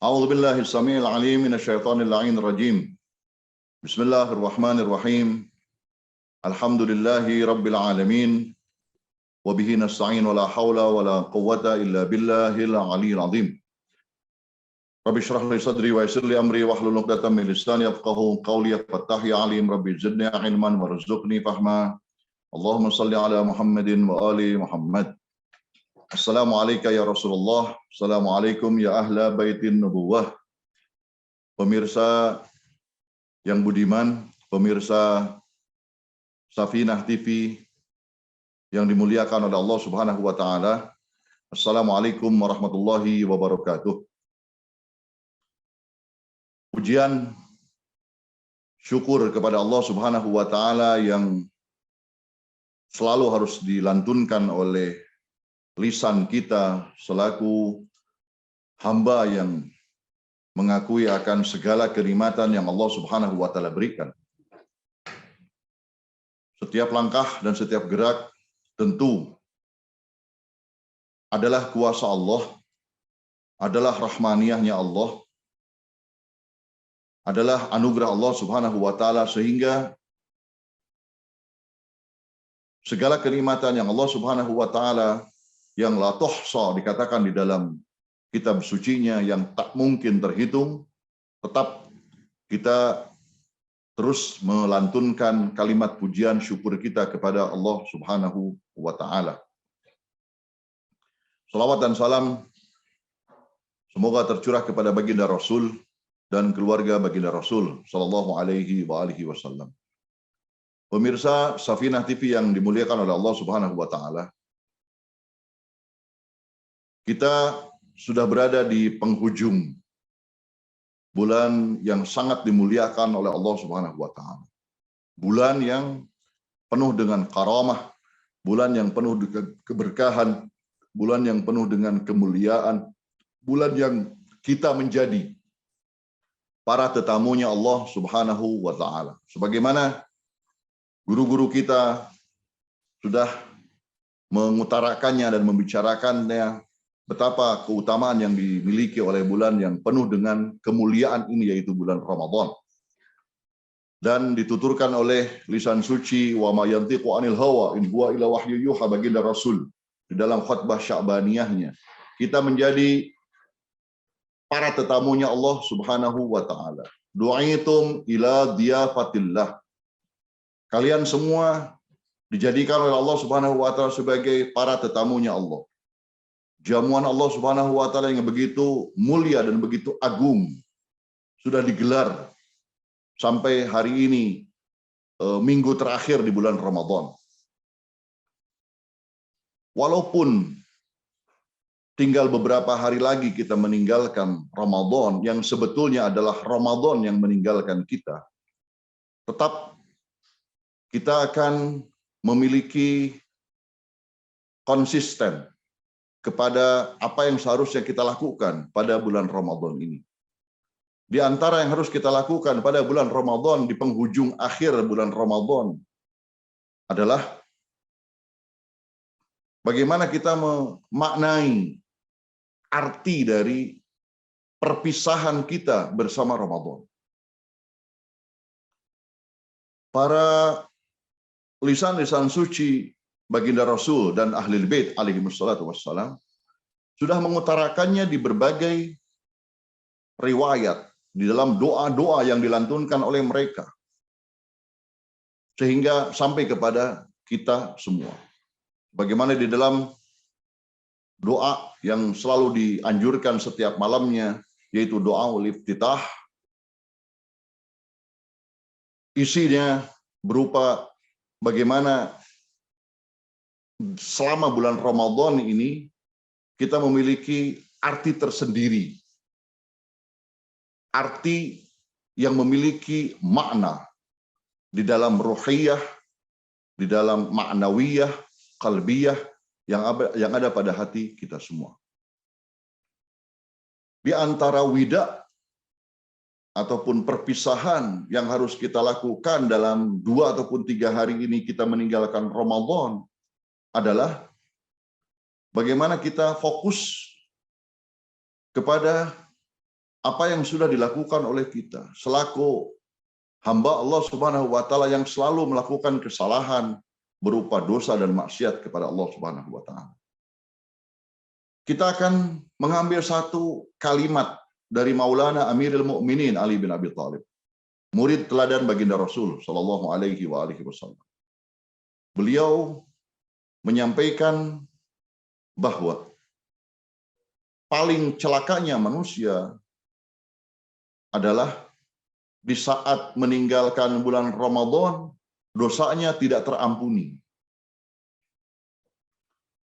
A'udzu billahi as-sami'il 'alim minasyaitonir la'inir rajim. Bismillahirrahmanirrahim. Alhamdulillahi rabbil alamin. Wa bihi nasta'in wa la haula wa la quwwata illa billahil 'aliyyil 'azim. Rabbi shrah li sadri wa yassir li amri wahlul 'uqdatam min lisani yafqahu qawli. Fattah ya 'alim rabbi zidni 'ilman warzuqni fahma. Allahumma salli ala Muhammadin wa ali Muhammad. Assalamualaikum ya Rasulullah. Assalamualaikum ya ahla baitin nubuwah. Pemirsa yang budiman, pemirsa Safinah TV yang dimuliakan oleh Allah Subhanahu wa taala. Assalamualaikum warahmatullahi wabarakatuh. Pujian syukur kepada Allah Subhanahu wa taala yang selalu harus dilantunkan oleh lisan kita selaku hamba yang mengakui akan segala kenikmatan yang Allah Subhanahu wa taala berikan. Setiap langkah dan setiap gerak tentu adalah kuasa Allah, adalah rahmaniyahnya Allah, adalah anugerah Allah Subhanahu wa taala, sehingga segala kenikmatan yang Allah Subhanahu wa taala yang la tuhsa dikatakan di dalam kitab sucinya, yang tak mungkin terhitung, tetap kita terus melantunkan kalimat pujian syukur kita kepada Allah Subhanahu wa taala. Salawat dan salam semoga tercurah kepada baginda Rasul dan keluarga baginda Rasul sallallahu alaihi wasallam. Pemirsa Safinah TV yang dimuliakan oleh Allah Subhanahu wa taala, kita sudah berada di penghujung bulan yang sangat dimuliakan oleh Allah Subhanahu wa taala. Bulan yang penuh dengan karamah, bulan yang penuh dengan keberkahan, bulan yang penuh dengan kemuliaan, bulan yang kita menjadi para tetamunya Allah Subhanahu wa taala. Sebagaimana guru-guru kita sudah mengutarakannya dan membicarakannya, betapa keutamaan yang dimiliki oleh bulan yang penuh dengan kemuliaan ini, yaitu bulan Ramadan. Dan dituturkan oleh lisan suci, wa ma yantiqu 'anil hawa in huwa illa wahyu yuha, baginda Rasul di dalam khutbah Sya'baniyahnya. Kita menjadi para tetamunya Allah Subhanahu wa taala. Du'itum ila diyafatillah. Kalian semua dijadikan oleh Allah Subhanahu wa taala sebagai para tetamunya Allah. Jamuan Allah Subhanahu wa taala yang begitu mulia dan begitu agung sudah digelar sampai hari ini, minggu terakhir di bulan Ramadan. Walaupun tinggal beberapa hari lagi kita meninggalkan Ramadan, yang sebetulnya adalah Ramadan yang meninggalkan kita, tetap kita akan memiliki konsisten kepada apa yang seharusnya kita lakukan pada bulan Ramadan ini. Di antara yang harus kita lakukan pada bulan Ramadan, di penghujung akhir bulan Ramadan, adalah bagaimana kita memaknai arti dari perpisahan kita bersama Ramadan. Para lisan-lisan suci baginda Rasul dan Ahlul Bait alaihi wassalatu wassalam sudah mengutarakannya di berbagai riwayat, di dalam doa-doa yang dilantunkan oleh mereka, sehingga sampai kepada kita semua. Bagaimana di dalam doa yang selalu dianjurkan setiap malamnya, yaitu doa iftitah, isinya berupa bagaimana selama bulan Ramadan ini kita memiliki arti tersendiri, arti yang memiliki makna di dalam ruhiyah, di dalam ma'nawiyah, qalbiyah yang ada pada hati kita semua. Di antara wida ataupun perpisahan yang harus kita lakukan dalam 2 ataupun 3 hari ini kita meninggalkan Ramadan adalah bagaimana kita fokus kepada apa yang sudah dilakukan oleh kita selaku hamba Allah Subhanahu wa taala yang selalu melakukan kesalahan berupa dosa dan maksiat kepada Allah Subhanahu wa taala. Kita akan mengambil satu kalimat dari Maulana Amirul Mukminin Ali bin Abi Thalib, murid teladan baginda Rasul sallallahu alaihi wasallam. Beliau menyampaikan bahwa paling celakanya manusia adalah di saat meninggalkan bulan Ramadan, dosanya tidak terampuni.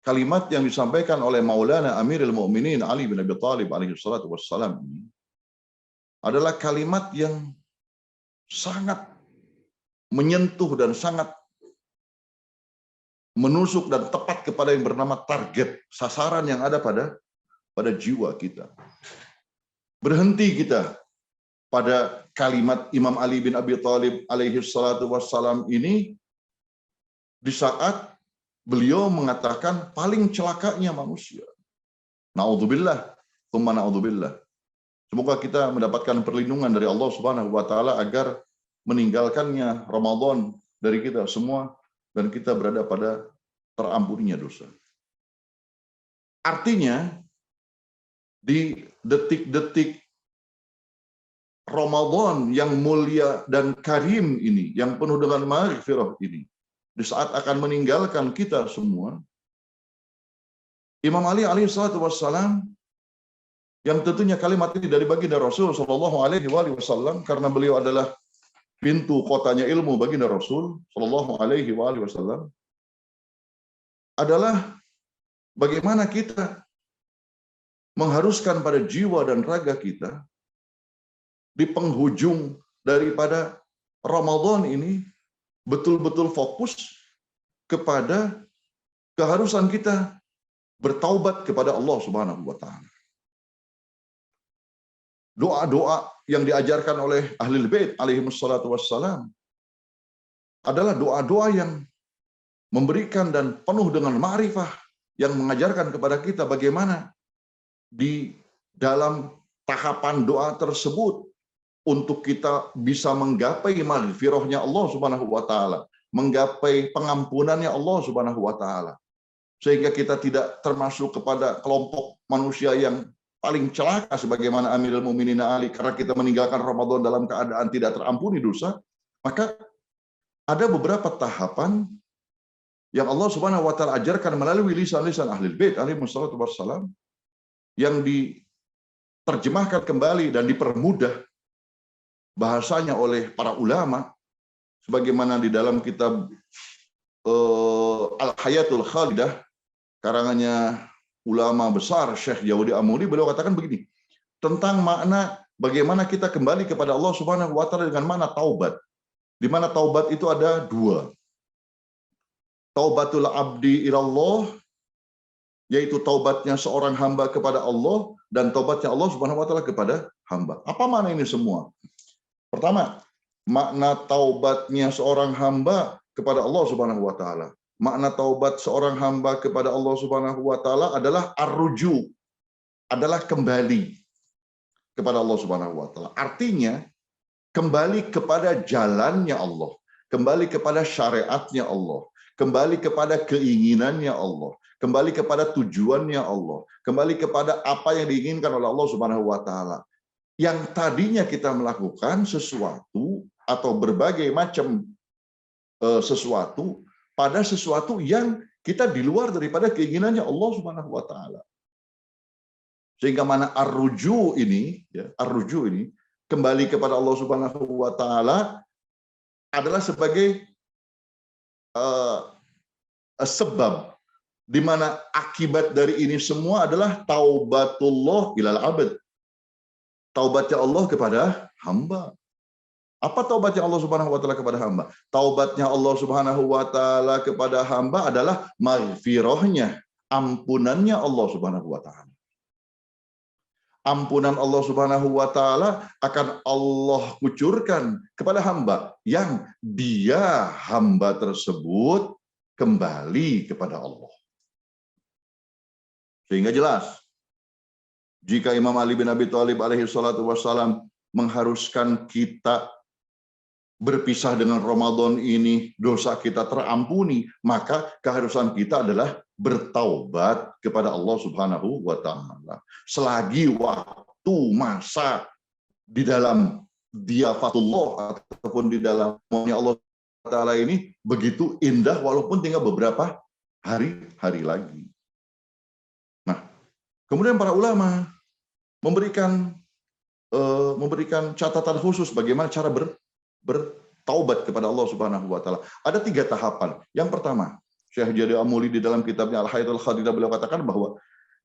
Kalimat yang disampaikan oleh Maulana Amirul Mukminin Ali bin Abi Thalib alaihi salatu wassalam ini adalah kalimat yang sangat menyentuh dan sangat menusuk dan tepat kepada yang bernama target, sasaran yang ada pada jiwa kita. Berhenti kita pada kalimat Imam Ali bin Abi Thalib alaihi salatu wassalam ini di saat beliau mengatakan paling celakanya manusia. Na'udzubillah, tsumma na'udzubillah. Semoga kita mendapatkan perlindungan dari Allah Subhanahu wa taala agar meninggalkannya Ramadan dari kita semua dan kita berada pada terampuninya dosa. Artinya di detik-detik Ramadan yang mulia dan karim ini, yang penuh dengan maghfirah ini, di saat akan meninggalkan kita semua, Imam Ali alaihissalatu wassalam, yang tentunya kalimat ini dari baginda Rasul sallallahu alaihi wasallam, karena beliau adalah pintu kotanya ilmu baginda Rasul sallallahu alaihi wasallam, adalah bagaimana kita mengharuskan pada jiwa dan raga kita di penghujung daripada Ramadan ini betul-betul fokus kepada keharusan kita bertaubat kepada Allah Subhanahu wa taala. Doa-doa yang diajarkan oleh Ahlul Bait alaihi wassalatu wassalam adalah doa-doa yang memberikan dan penuh dengan ma'rifah, yang mengajarkan kepada kita bagaimana di dalam tahapan doa tersebut untuk kita bisa menggapai maghfirahnya Allah Subhanahu wa taala, menggapai pengampunannya Allah Subhanahu wa taala. Sehingga kita tidak termasuk kepada kelompok manusia yang paling celaka sebagaimana Amirul Mukminin Ali karena kita meninggalkan Ramadan dalam keadaan tidak terampuni dosa. Maka ada beberapa tahapan yang Allah Subhanahu wa taala ajarkan melalui lisan-lisan Ahlul Bait alaihi wassalatu wassalam yang diterjemahkan kembali dan dipermudah bahasanya oleh para ulama sebagaimana di dalam kitab Al-Hayatul Khalidah karangannya ulama besar Syekh Yahudi Amuri, beliau katakan begini tentang makna bagaimana kita kembali kepada Allah Subhanahu wa taala dengan makna taubat, di mana taubat itu ada dua. Taubatul abdi ilallah, yaitu taubatnya seorang hamba kepada Allah, dan taubatnya Allah Subhanahu wa taala kepada hamba. Apa makna ini semua? Pertama, makna taubatnya seorang hamba kepada Allah Subhanahu wa taala. Makna taubat seorang hamba kepada Allah Subhanahu wa taala adalah ar-ruju, adalah kembali kepada Allah Subhanahu wa taala. Artinya kembali kepada jalannya Allah, kembali kepada syariatnya Allah, kembali kepada keinginannya Allah, kembali kepada tujuannya Allah, kembali kepada apa yang diinginkan oleh Allah Subhanahu wa taala. Yang tadinya kita melakukan sesuatu atau berbagai macam sesuatu pada sesuatu yang kita di luar daripada keinginannya Allah Subhanahu wa taala. Sehingga mana ar-ruju ini, ya, ar-ruju ini kembali kepada Allah Subhanahu wa taala adalah sebagai sebab di mana akibat dari ini semua adalah taubatullah ilal abad. Taubatnya Allah kepada hamba. Apa taubatnya Allah Subhanahu wa taala kepada hamba? Taubatnya Allah Subhanahu wa taala kepada hamba adalah maghfirahnya, ampunannya Allah Subhanahu wa taala. Ampunan Allah Subhanahu wa taala akan Allah kucurkan kepada hamba yang dia hamba tersebut kembali kepada Allah. Sehingga jelas Jika Imam Ali bin Abi Thalib alaihi salatu wassalam mengharuskan kita berpisah dengan Ramadan ini, dosa kita terampuni, maka keharusan kita adalah bertaubat kepada Allah Subhanahu wa taala. Selagi waktu masa di dalam diafatullah ataupun di dalam maunya Allah taala ini begitu indah walaupun tinggal beberapa hari lagi. Nah, kemudian para ulama memberikan catatan khusus bagaimana cara bertaubat kepada Allah Subhanahu wa taala. Ada 3 tahapan. Yang pertama, Syekh Jadi Amuli di dalam kitabnya Al-Hayatul Khadidah beliau katakan bahwa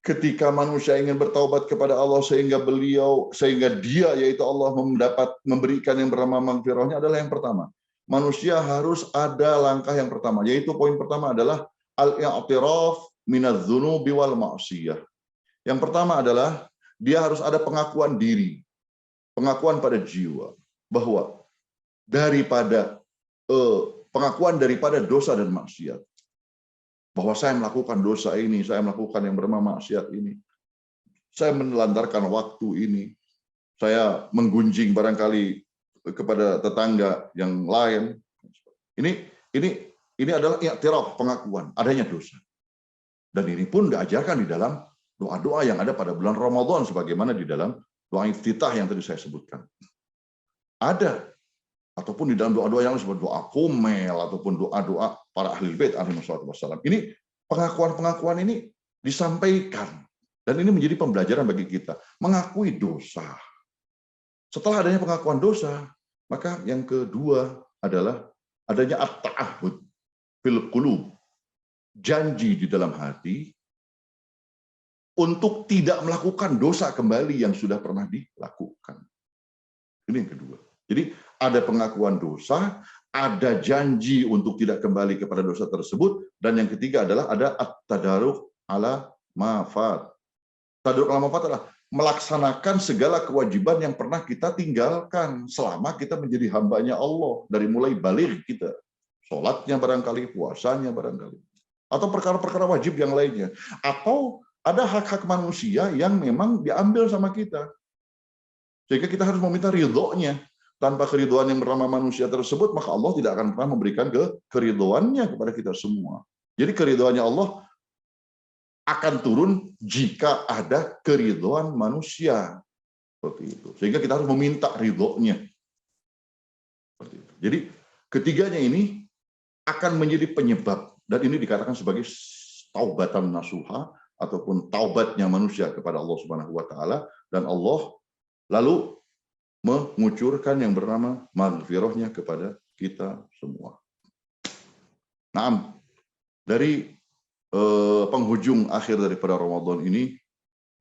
ketika manusia ingin bertaubat kepada Allah sehingga dia yaitu Allah memberikan yang bernama maghfirahnya adalah yang pertama. Manusia harus ada langkah yang pertama, yaitu poin pertama adalah al-i'tiraf minadz-dzunubi wal ma'siyah. Yang pertama adalah dia harus ada pengakuan diri, pengakuan pada jiwa bahwa pengakuan daripada dosa dan maksiat. Bahwa saya melakukan dosa ini, saya melakukan yang bernama maksiat ini. Saya menelantarkan waktu ini. Saya menggunjing barangkali kepada tetangga yang lain. Ini adalah i'tiraf, pengakuan adanya dosa. Dan ini pun diajarkan di dalam doa-doa yang ada pada bulan Ramadan sebagaimana di dalam doa iftitah yang tadi saya sebutkan. Ada ataupun di dalam doa-doa yang disebut doa komel ataupun doa-doa para ahli bait alaihi wassalam. Ini pengakuan-pengakuan ini disampaikan dan ini menjadi pembelajaran bagi kita mengakui dosa. Setelah adanya pengakuan dosa, maka yang kedua adalah adanya at-ta'ahud fil qulub, janji di dalam hati untuk tidak melakukan dosa kembali yang sudah pernah dilakukan. Ini yang kedua. Jadi ada pengakuan dosa, ada janji untuk tidak kembali kepada dosa tersebut, dan yang ketiga adalah ada at-tadarruq ala mafat. Tadarruq ala mafat adalah melaksanakan segala kewajiban yang pernah kita tinggalkan selama kita menjadi hambanya Allah, dari mulai baligh kita, sholatnya barangkali, puasanya barangkali, atau perkara-perkara wajib yang lainnya, atau ada hak-hak manusia yang memang diambil sama kita. Sehingga kita harus meminta ridhonya. Tanpa keridhoan yang bernama manusia tersebut, maka Allah tidak akan pernah memberikan keridhoannya kepada kita semua. Jadi keridhoannya Allah akan turun jika ada keridhoan manusia. Seperti itu. Sehingga kita harus meminta ridhonya. Seperti itu. Jadi ketiganya ini akan menjadi penyebab. Dan ini dikatakan sebagai taubatan nasuha, ataupun taubatnya manusia kepada Allah Subhanahu wa taala, dan Allah lalu mengucurkan yang bernama maghfirahnya kepada kita semua. Nah, dari penghujung akhir daripada Ramadan ini,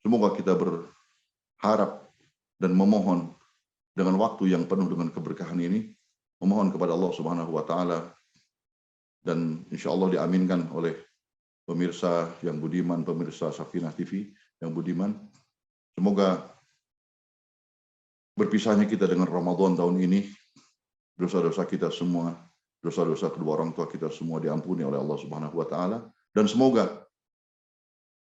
semoga kita berharap dan memohon dengan waktu yang penuh dengan keberkahan ini, memohon kepada Allah Subhanahu wa taala, dan insya Allah diaminkan oleh pemirsa yang budiman, pemirsa Safinah TV yang budiman. Semoga berpisahnya kita dengan Ramadan tahun ini, dosa-dosa kita semua, dosa-dosa kedua orang tua kita semua diampuni oleh Allah Subhanahu wa taala, dan semoga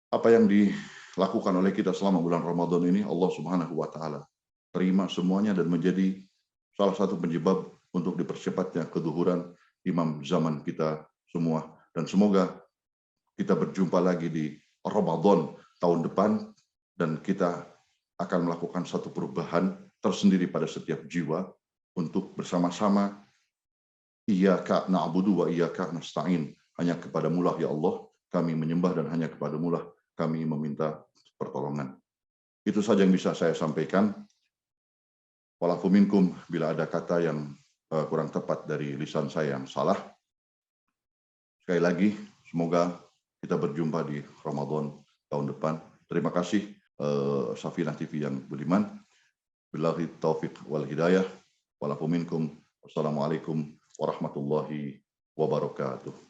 apa yang dilakukan oleh kita selama bulan Ramadan ini Allah Subhanahu wa taala terima semuanya dan menjadi salah satu penyebab untuk dipercepatnya keduhuran imam zaman kita semua. Dan semoga kita berjumpa lagi di Ramadan tahun depan, dan kita akan melakukan satu perubahan tersendiri pada setiap jiwa untuk bersama-sama iyyaka na'budu wa iyyaka nasta'in. Hanya kepadamu lah ya Allah kami menyembah, dan hanya kepadamu lah kami meminta pertolongan. Itu saja yang bisa saya sampaikan. Walafu minkum, bila ada kata yang kurang tepat dari lisan saya yang salah. Sekali lagi, semoga kita berjumpa di Ramadan tahun depan. Terima kasih Safinah TV yang budiman. Billahi taufiq wal hidayah. Walafu minkum. Wassalamualaikum warahmatullahi wabarakatuh.